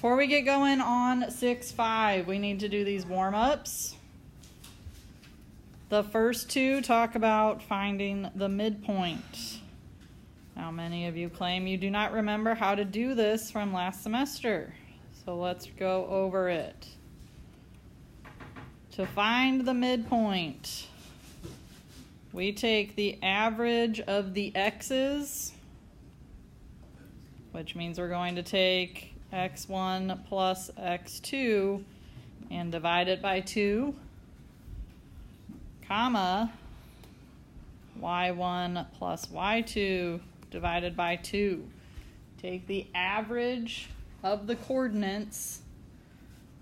Before we get going on 6-5, we need to do these warm-ups. The first two talk about finding the midpoint. Now, many of you claim you do not remember how to do this from last semester. So let's go over it. To find the midpoint, we take the average of the x's, which means we're going to take x1 plus x2 and divide it by 2, comma, y1 plus y2 divided by 2. Take the average of the coordinates,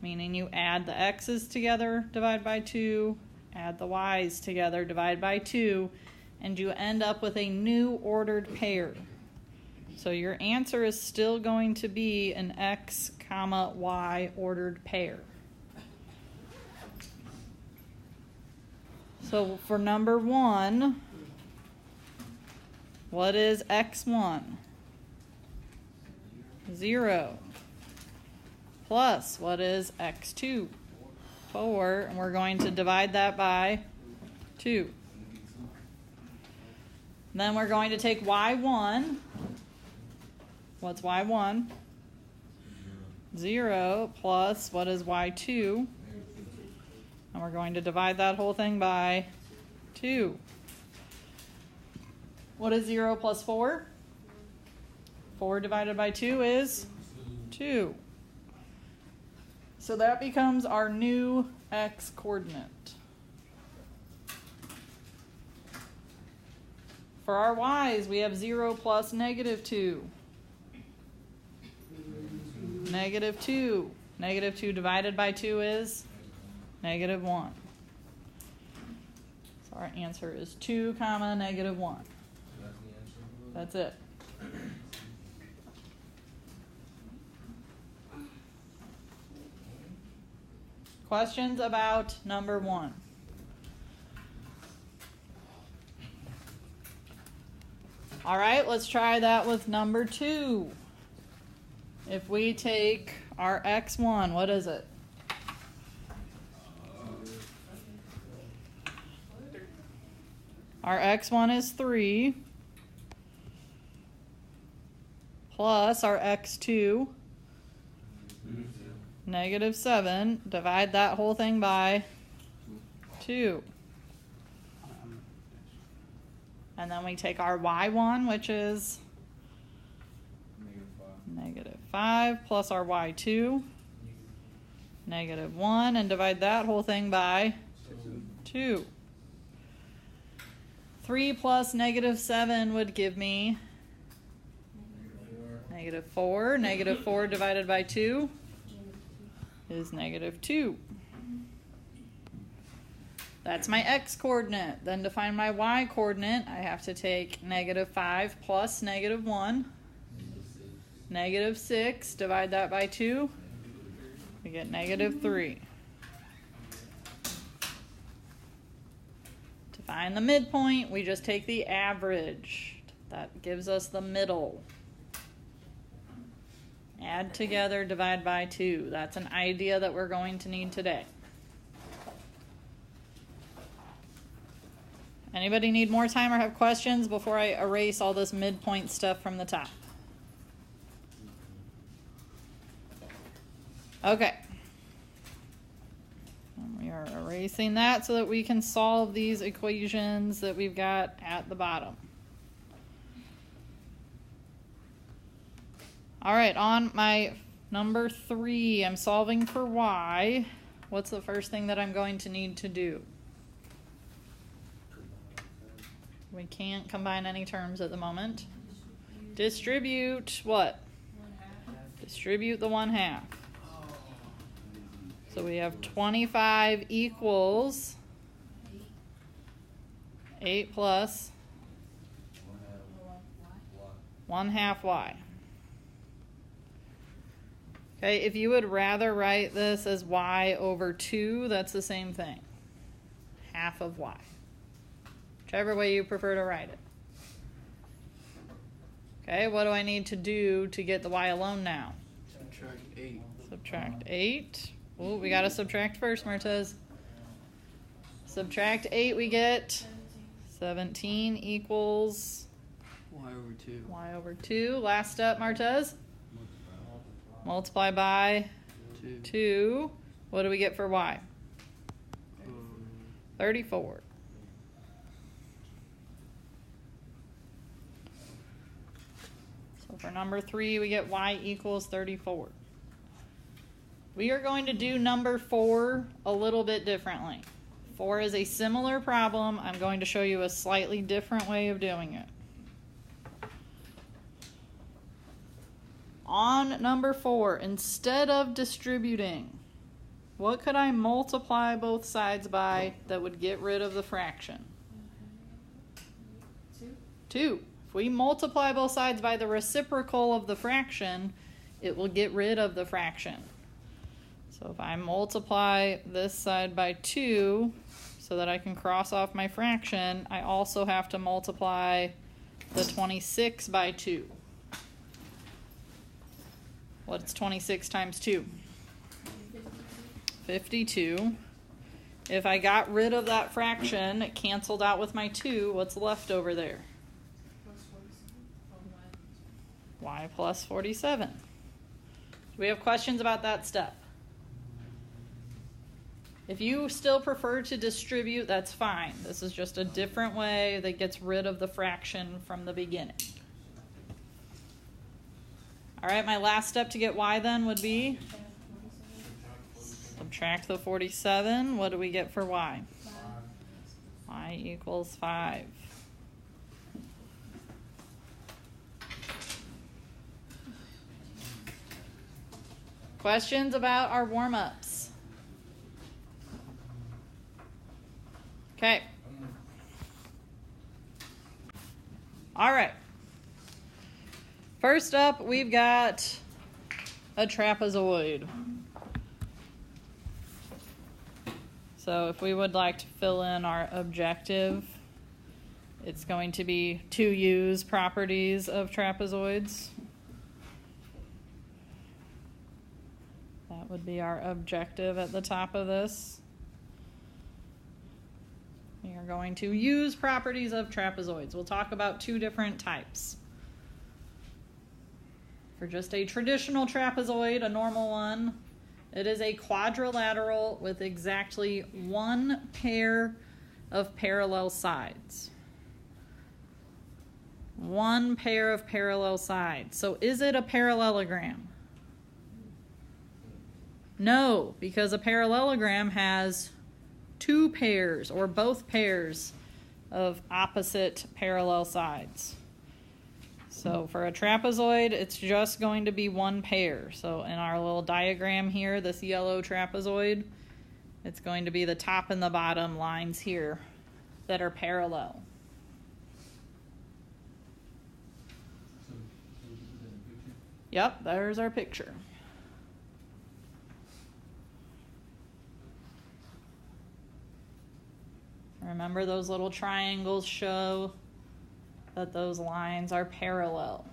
meaning you add the x's together, divide by 2, add the y's together, divide by 2, and you end up with a new ordered pair. So your answer is still going to be an x, comma, y ordered pair. So for number 1, what is x1? 0. Plus, what is x2? 4, and we're going to divide that by 2. Then we're going to take y1. What's y1? 0 plus what is y2? And we're going to divide that whole thing by 2. What is 0 plus 4? 4 divided by 2 is 2. So that becomes our new x coordinate. For our y's, we have 0 plus negative 2. Negative 2. Negative 2 divided by 2 is negative 1. So our answer is 2 comma negative 1. That's it. Questions about number 1? All right, let's try that with number 2. If we take our x1, what is it? Our x1 is 3 plus our x2, negative 7. Divide that whole thing by 2. And then we take our y1, which is negative 5 plus our y2, negative 1, and divide that whole thing by 2. 3 plus negative 7 would give me negative 4. Negative 4 divided by 2 is negative 2. That's my x coordinate. Then to find my y coordinate, I have to take negative 5 plus negative 1. Negative 6, divide that by 2, we get negative 3. To find the midpoint, we just take the average. That gives us the middle. Add together, divide by 2. That's an idea that we're going to need today. Anybody need more time or have questions before I erase all this midpoint stuff from the top? Okay. And we are erasing that so that we can solve these equations that we've got at the bottom. All right, on my number 3, I'm solving for y. What's the first thing that I'm going to need to do? We can't combine any terms at the moment. Distribute what? Distribute the 1/2. So we have 25 equals 8 plus 1/2 y. Okay, if you would rather write this as y over 2, that's the same thing. Half of y. Whichever way you prefer to write it. Okay, what do I need to do to get the y alone now? Subtract 8. Subtract 8. Oh, we gotta subtract first, Martez. Subtract 8, we get 17 equals Y over 2. y over 2. Last step, Martez. Multiply by 2. What do we get for y? 34. So for number 3, we get y equals 34. We are going to do number 4 a little bit differently. 4 is a similar problem. I'm going to show you a slightly different way of doing it. On number 4, instead of distributing, what could I multiply both sides by that would get rid of the fraction? 2. If we multiply both sides by the reciprocal of the fraction, it will get rid of the fraction. So if I multiply this side by 2 so that I can cross off my fraction, I also have to multiply the 26 by 2. What's 26 times 2? 52. If I got rid of that fraction, it canceled out with my 2. What's left over there? Y plus 47. Do we have questions about that step? If you still prefer to distribute, that's fine. This is just a different way that gets rid of the fraction from the beginning. All right, my last step to get y then would be subtract the 47. What do we get for y? Y equals 5. Questions about our warm-ups? Okay. All right. First up, we've got a trapezoid. So if we would like to fill in our objective, it's going to be to use properties of trapezoids. That would be our objective at the top of this. We are going to use properties of trapezoids. We'll talk about 2 different types. For just a traditional trapezoid, a normal one, it is a quadrilateral with exactly 1 pair of parallel sides. 1 pair of parallel sides. So is it a parallelogram? No, because a parallelogram has 2 pairs or both pairs of opposite parallel sides. So for a trapezoid, it's just going to be 1 pair. So in our little diagram here, this yellow trapezoid, it's going to be the top and the bottom lines here that are parallel. Yep, there's our picture. Remember, those little triangles show that those lines are parallel.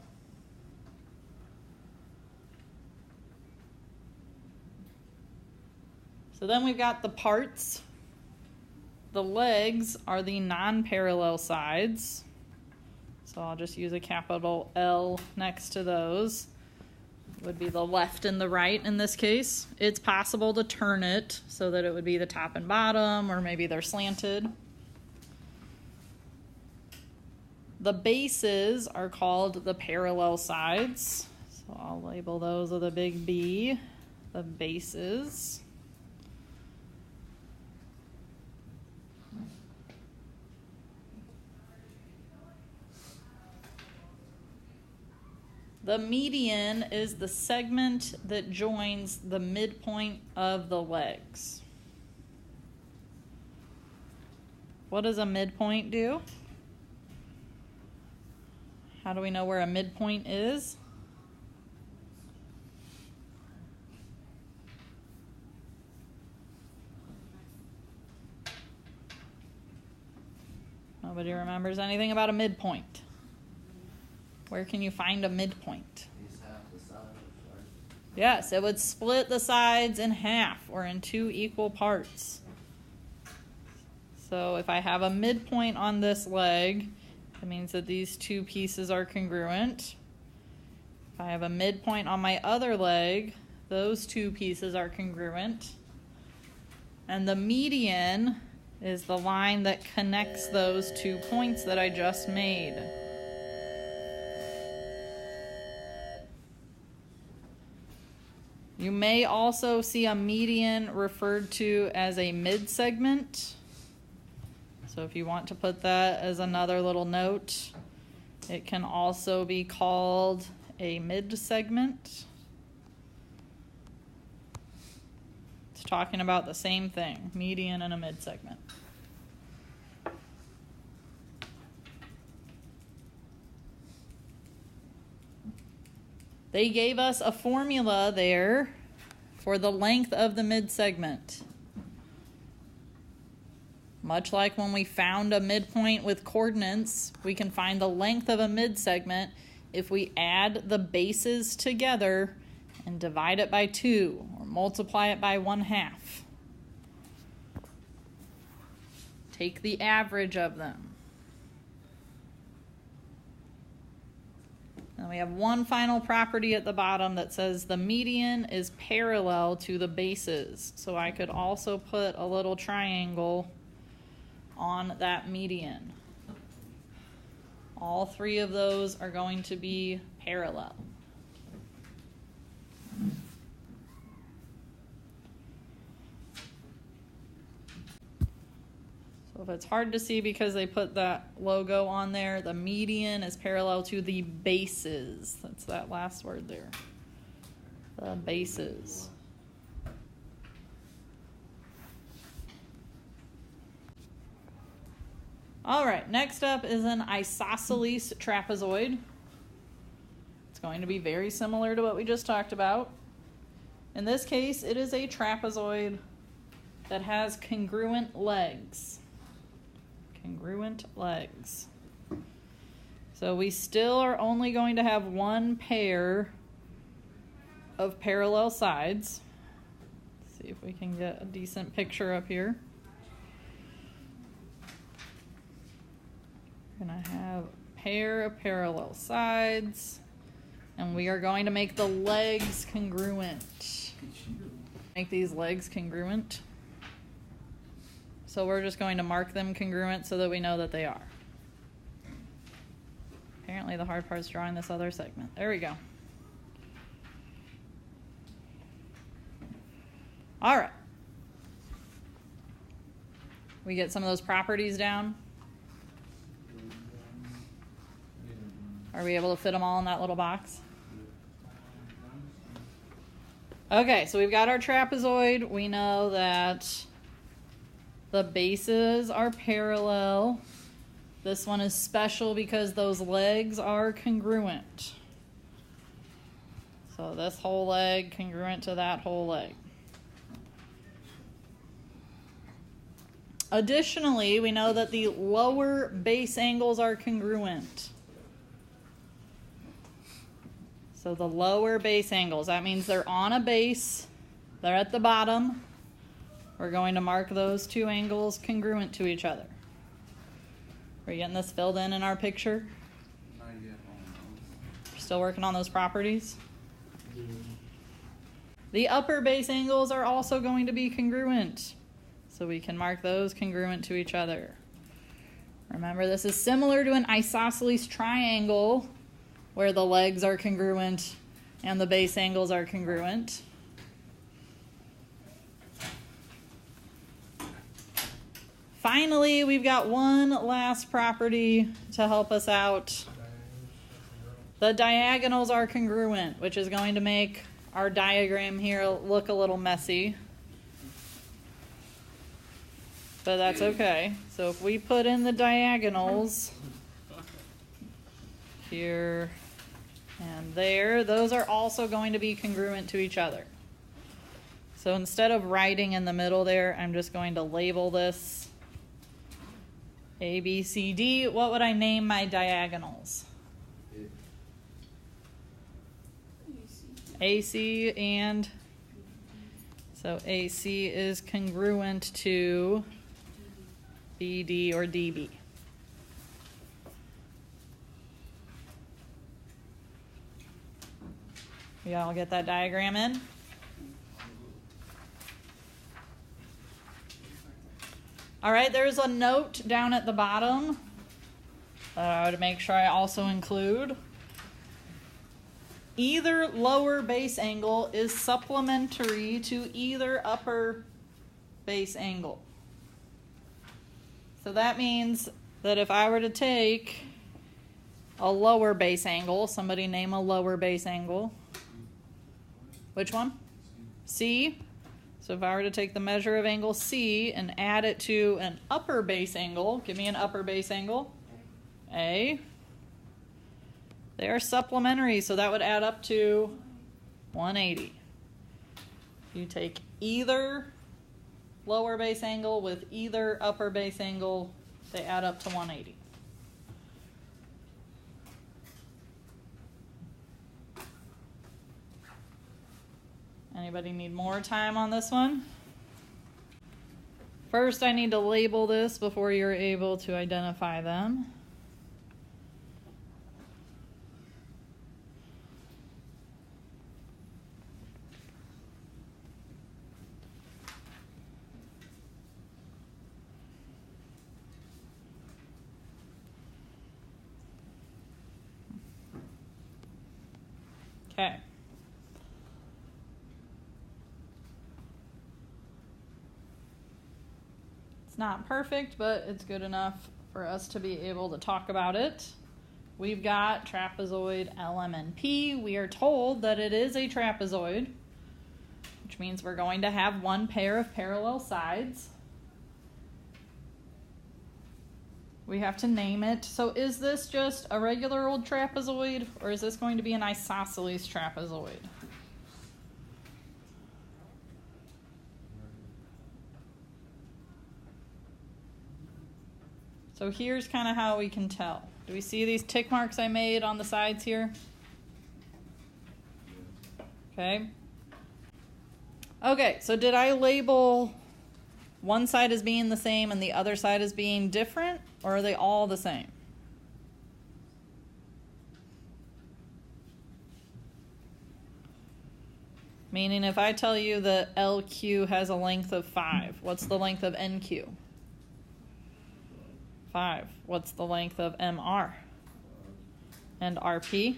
So then we've got the parts. The legs are the non-parallel sides. So I'll just use a capital L next to those. It would be the left and the right in this case. It's possible to turn it so that it would be the top and bottom, or maybe they're slanted. The bases are called the parallel sides. So I'll label those with a big B, the bases. The median is the segment that joins the midpoint of the legs. What does a midpoint do? How do we know where a midpoint is? Nobody remembers anything about a midpoint. Where can you find a midpoint? Yes, it would split the sides in half or in 2 equal parts. So if I have a midpoint on this leg, it means that these 2 pieces are congruent. If I have a midpoint on my other leg, those 2 pieces are congruent. And the median is the line that connects those 2 points that I just made. You may also see a median referred to as a mid-segment. So if you want to put that as another little note, it can also be called a mid-segment. It's talking about the same thing, median and a mid-segment. They gave us a formula there for the length of the mid-segment. Much like when we found a midpoint with coordinates, we can find the length of a mid-segment if we add the bases together and divide it by 2 or multiply it by 1/2. Take the average of them. And we have one final property at the bottom that says the median is parallel to the bases. So I could also put a little triangle on that median. All 3 of those are going to be parallel. So if it's hard to see because they put that logo on there, the median is parallel to the bases. That's that last word there. The bases. All right, next up is an isosceles trapezoid. It's going to be very similar to what we just talked about. In this case, it is a trapezoid that has congruent legs. Congruent legs. So we still are only going to have one pair of parallel sides. Let's see if we can get a decent picture up here. We're going to have a pair of parallel sides, and we are going to make the legs congruent. Make these legs congruent. So we're just going to mark them congruent so that we know that they are. Apparently the hard part is drawing this other segment. There we go. All right. We get some of those properties down. Are we able to fit them all in that little box? Okay, so we've got our trapezoid. We know that the bases are parallel. This one is special because those legs are congruent. So this whole leg congruent to that whole leg. Additionally, we know that the lower base angles are congruent. So the lower base angles, that means they're on a base, they're at the bottom. We're going to mark those 2 angles congruent to each other. Are you getting this filled in our picture? Not yet. You're still working on those properties? The upper base angles are also going to be congruent. So we can mark those congruent to each other. Remember, this is similar to an isosceles triangle where the legs are congruent and the base angles are congruent. Finally, we've got one last property to help us out. The diagonals are congruent, which is going to make our diagram here look a little messy. But that's okay. So if we put in the diagonals here and there, those are also going to be congruent to each other. So instead of writing in the middle there, I'm just going to label this A, B, C, D. What would I name my diagonals? AC and, so AC is congruent to BD or DB. Y'all get that diagram in? All right, there's a note down at the bottom that I would make sure I also include. Either lower base angle is supplementary to either upper base angle. So that means that if I were to take a lower base angle, somebody name a lower base angle. Which one? C. So if I were to take the measure of angle C and add it to an upper base angle, give me an upper base angle, A. They are supplementary, so that would add up to 180. You take either lower base angle with either upper base angle, they add up to 180. Anybody need more time on this one? First, I need to label this before you're able to identify them. Okay. Not perfect, but it's good enough for us to be able to talk about it. We've got trapezoid LMNP. We are told that it is a trapezoid, which means we're going to have one pair of parallel sides. We have to name it. So is this just a regular old trapezoid, or is this going to be an isosceles trapezoid? So here's kind of how we can tell. Do we see these tick marks I made on the sides here? Okay. Okay, so did I label one side as being the same and the other side as being different, or are they all the same? Meaning if I tell you that LQ has a length of 5, what's the length of NQ? 5. What's the length of MR? And RP?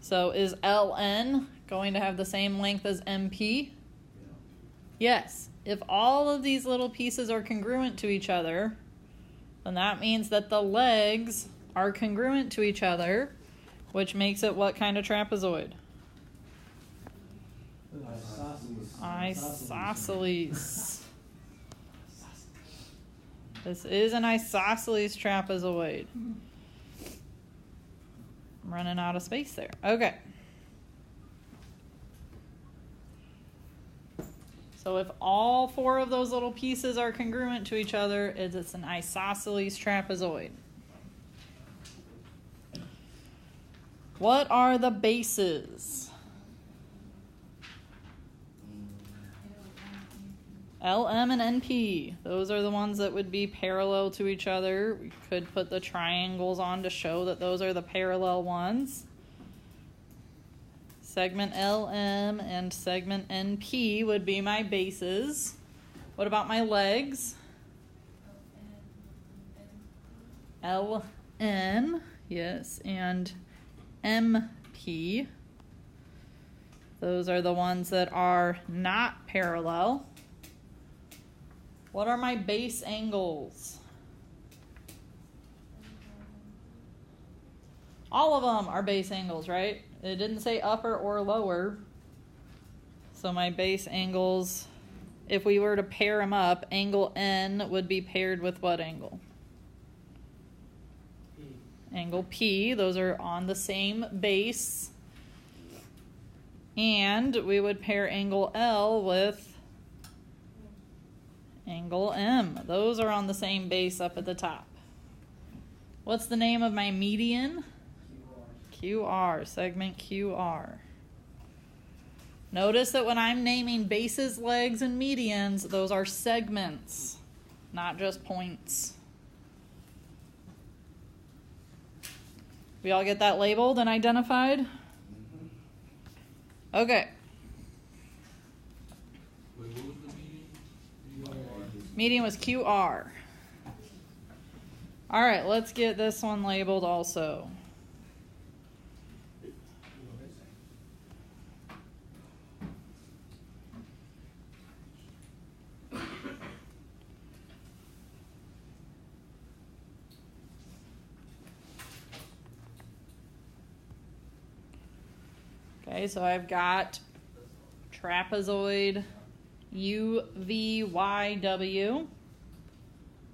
So is LN going to have the same length as MP? Yes. If all of these little pieces are congruent to each other, then that means that the legs are congruent to each other, which makes it what kind of trapezoid? Isosceles. This is an isosceles trapezoid. I'm running out of space there. Okay. So if all 4 of those little pieces are congruent to each other, it's an isosceles trapezoid. What are the bases? LM and NP, those are the ones that would be parallel to each other. We could put the triangles on to show that those are the parallel ones. Segment LM and segment NP would be my bases. What about my legs? LN, yes, and MP. Those are the ones that are not parallel. What are my base angles? All of them are base angles, right? It didn't say upper or lower. So my base angles, if we were to pair them up, angle N would be paired with what angle? P. Angle P. Those are on the same base. And we would pair angle L with angle M. Those are on the same base up at the top. What's the name of my median? QR, segment QR. Notice that when I'm naming bases, legs, and medians, those are segments, not just points. We all get that labeled and identified? Okay. Wait, what was the median? Median was QR. All right, let's get this one labeled also. Okay, so I've got trapezoid UVYW.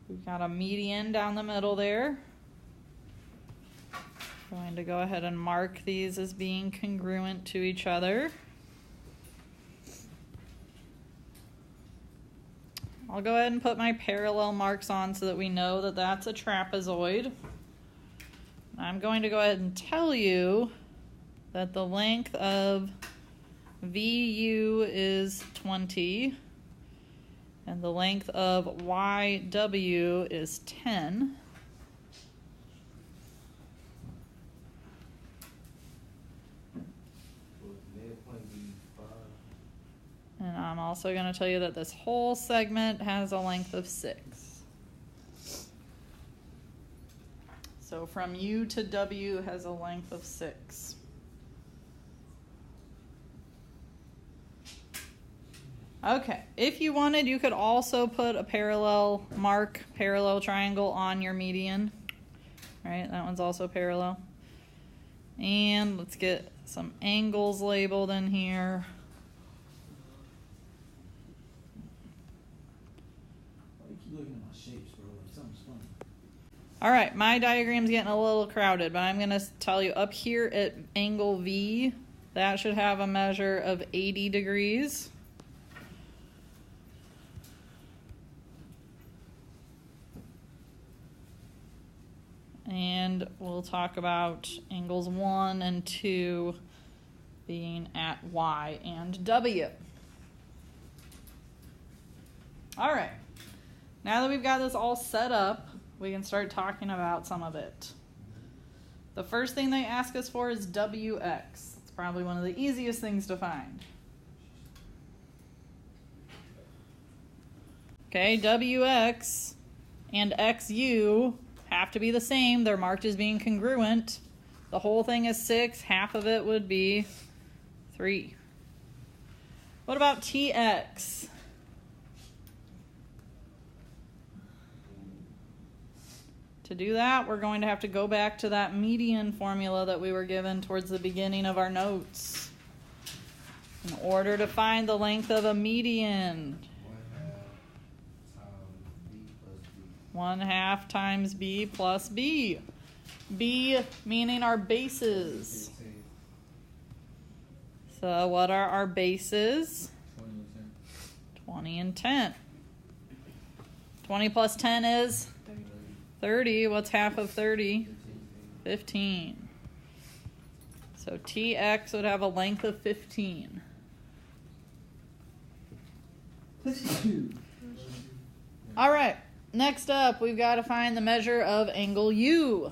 We've got a median down the middle there. Going to go ahead and mark these as being congruent to each other. I'll go ahead and put my parallel marks on so that we know that that's a trapezoid. I'm going to go ahead and tell you that the length of VU is 20 and the length of YW is 10. And I'm also going to tell you that this whole segment has a length of 6. So from U to W has a length of 6. Okay, if you wanted, you could also put a parallel triangle on your median. All right, that one's also parallel. And let's get some angles labeled in here. You keep looking at my shapes, bro. Like something's funny. All right, my diagram's getting a little crowded, but I'm going to tell you up here at angle V, that should have a measure of 80 degrees. And we'll talk about angles 1 and 2 being at Y and W. All right, now that we've got this all set up, we can start talking about some of it. The first thing they ask us for is WX. It's probably one of the easiest things to find. Okay, WX and XU have to be the same. They're marked as being congruent. The whole thing is 6. Half of it would be 3. What about TX? To do that, we're going to have to go back to that median formula that we were given towards the beginning of our notes. In order to find the length of a median, 1/2 times B plus B. B meaning our bases. So what are our bases? 20 and 10. 20 plus 10 is 30. What's half of 30? 15. So TX would have a length of 15. All right. Next up, we've got to find the measure of angle U.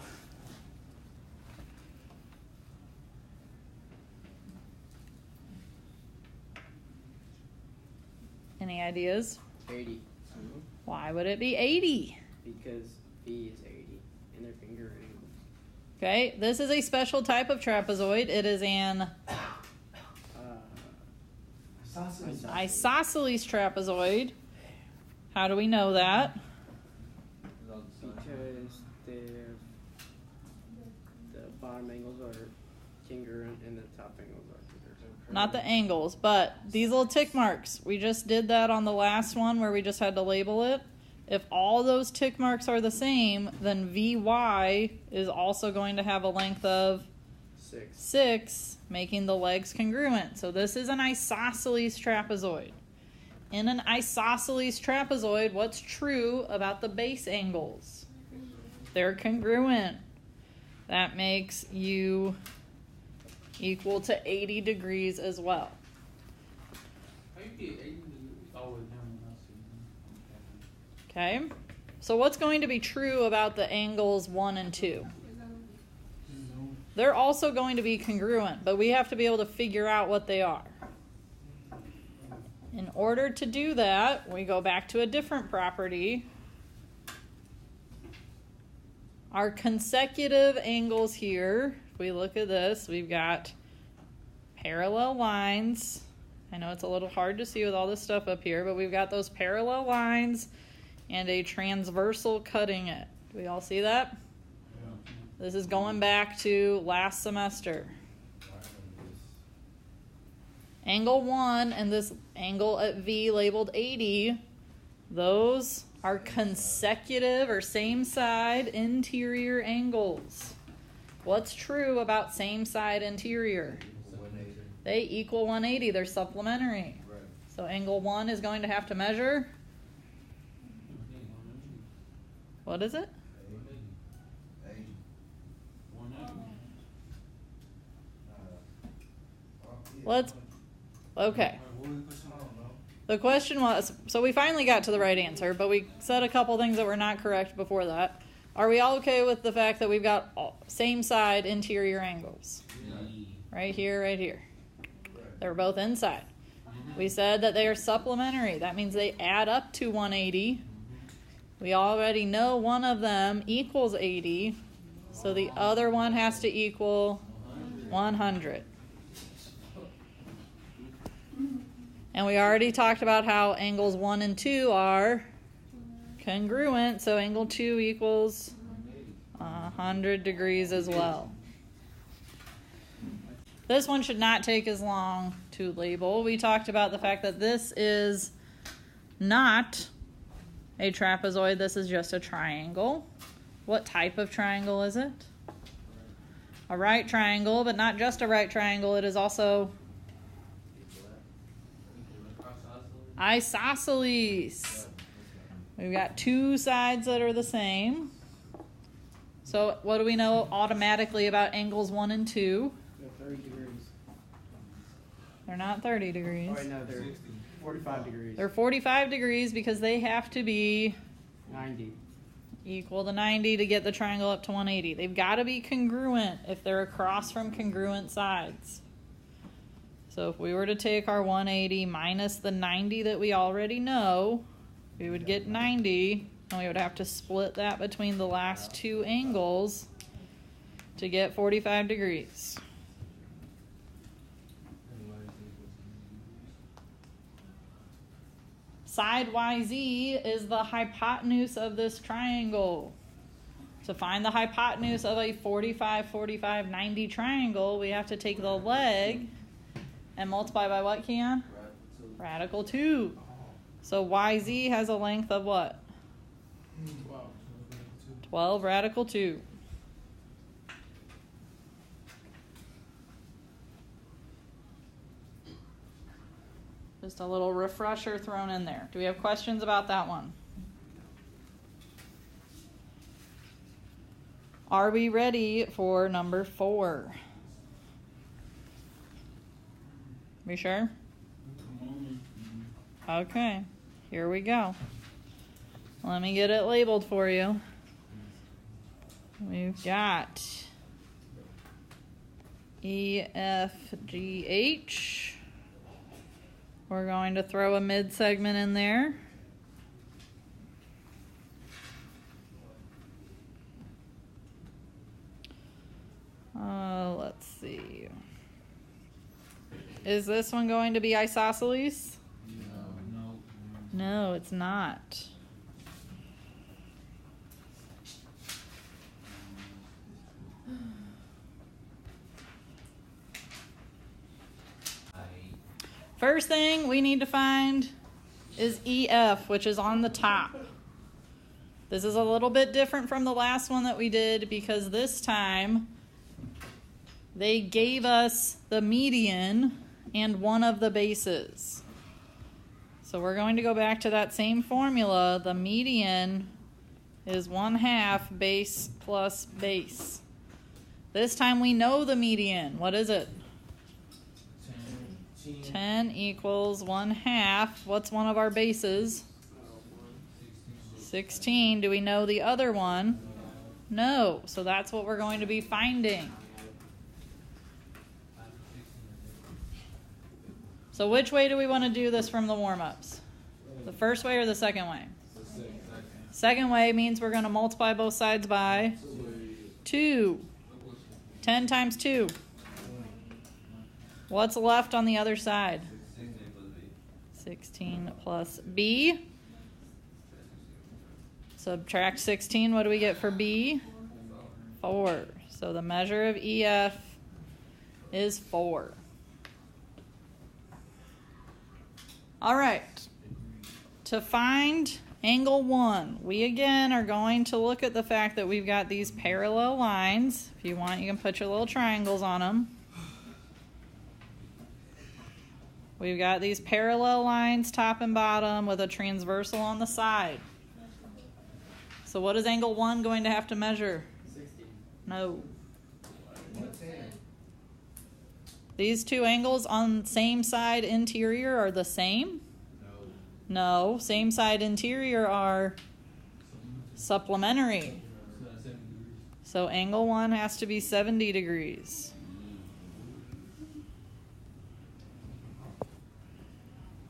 Any ideas? 80. Why would it be 80? Because B is 80 and they're finger angles. Okay, this is a special type of trapezoid. It is an isosceles trapezoid. How do we know that? Because the bottom angles are congruent and the top angles are congruent. Not the angles, but these little tick marks. We just did that on the last one where we just had to label it. If all those tick marks are the same, then VY is also going to have a length of 6, making the legs congruent. So this is an isosceles trapezoid. In an isosceles trapezoid, what's true about the base angles? They're congruent. That makes U equal to 80 degrees as well. with him when I see him. Okay. So what's going to be true about the angles 1 and 2? They're also going to be congruent, but we have to be able to figure out what they are. In order to do that, we go back to a different property. Our consecutive angles here, if we look at this, we've got parallel lines. I know it's a little hard to see with all this stuff up here, but we've got those parallel lines and a transversal cutting it. Do we all see that? This is going back to last semester. Angle 1 and this angle at V labeled 80, those are consecutive or same side interior angles. What's true about same side interior? They equal 180. They're supplementary. So angle 1 is going to have to measure. What is it? 180. Okay. The question was, so we finally got to the right answer, but we said a couple things that were not correct before that. Are we all okay with the fact that we've got same side interior angles? Right here, right here. They're both inside. We said that they are supplementary. That means they add up to 180. We already know one of them equals 80, so the other one has to equal 100. And we already talked about how angles 1 and 2 are congruent, so angle 2 equals 100 degrees as well. This one should not take as long to label. We talked about the fact that this is not a trapezoid, this is just a triangle. What type of triangle is it? A right triangle, but not just a right triangle, it is also isosceles. We've got two sides that are the same. So what do we know automatically about angles 1 and 2? They're 30 degrees. They're not 30 degrees. Oh, wait, no, they're 45 degrees. They're 45 degrees because they have to be 90. equal to 90 to get the triangle up to 180. They've got to be congruent if they're across from congruent sides. So if we were to take our 180 minus the 90 that we already know, we would get 90, and we would have to split that between the last two angles to get 45 degrees. Side YZ is the hypotenuse of this triangle. To find the hypotenuse of a 45, 45, 90 triangle, we have to take the leg and multiply by what, Keon? Radical 2. So YZ has a length of what? 12 radical 2. Just a little refresher thrown in there. Do we have questions about that one? Are we ready for number 4? We sure? Okay, here we go. Let me get it labeled for you. We've got EFGH. We're going to throw a mid segment in there. Let's see. Is this one going to be isosceles? No, it's not. First thing we need to find is EF, which is on the top. This is a little bit different from the last one that we did because this time they gave us the median and one of the bases. So we're going to go back to that same formula. The median is 1/2 base plus base. This time we know the median. What is it? 10 equals 1/2. What's one of our bases? 16. Do we know the other one? No. So that's what we're going to be finding. So which way do we want to do this from the warm-ups? The first way or the second way? Second way means we're going to multiply both sides by 2. 10 times 2. What's left on the other side? 16 plus b. Subtract 16. What do we get for b? 4. So the measure of EF is 4. All right. To find angle 1, we again are going to look at the fact that we've got these parallel lines. If you want, you can put your little triangles on them. We've got these parallel lines, top and bottom, with a transversal on the side. So what is angle 1 going to have to measure? 60. No. These two angles on same side interior are the same? No. Same side interior are supplementary. So angle 1 has to be 70 degrees.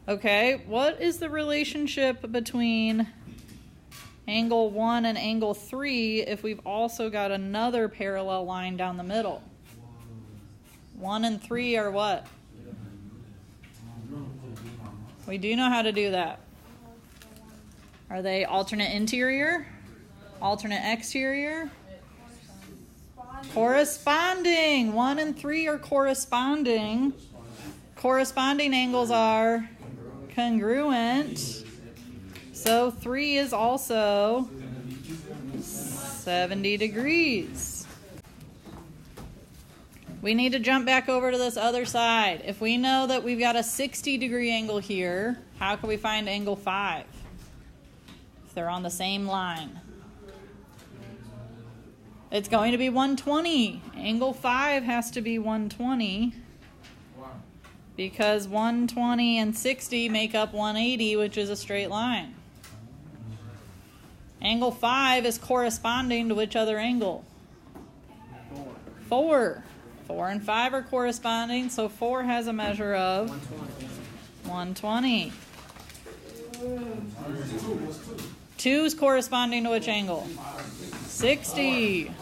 Okay, what is the relationship between angle 1 and angle 3 if we've also got another parallel line down the middle? 1 and 3 are what? We do know how to do that. Are they alternate interior? Alternate exterior? Corresponding. 1 and 3 are corresponding. Corresponding angles are congruent. So 3 is also 70 degrees. We need to jump back over to this other side. If we know that we've got a 60-degree angle here, how can we find angle 5? If they're on the same line. It's going to be 120. Angle 5 has to be 120 because 120 and 60 make up 180, which is a straight line. Angle 5 is corresponding to which other angle? 4. 4 and 5 are corresponding, so 4 has a measure of 120. 2 is corresponding to which angle? 60.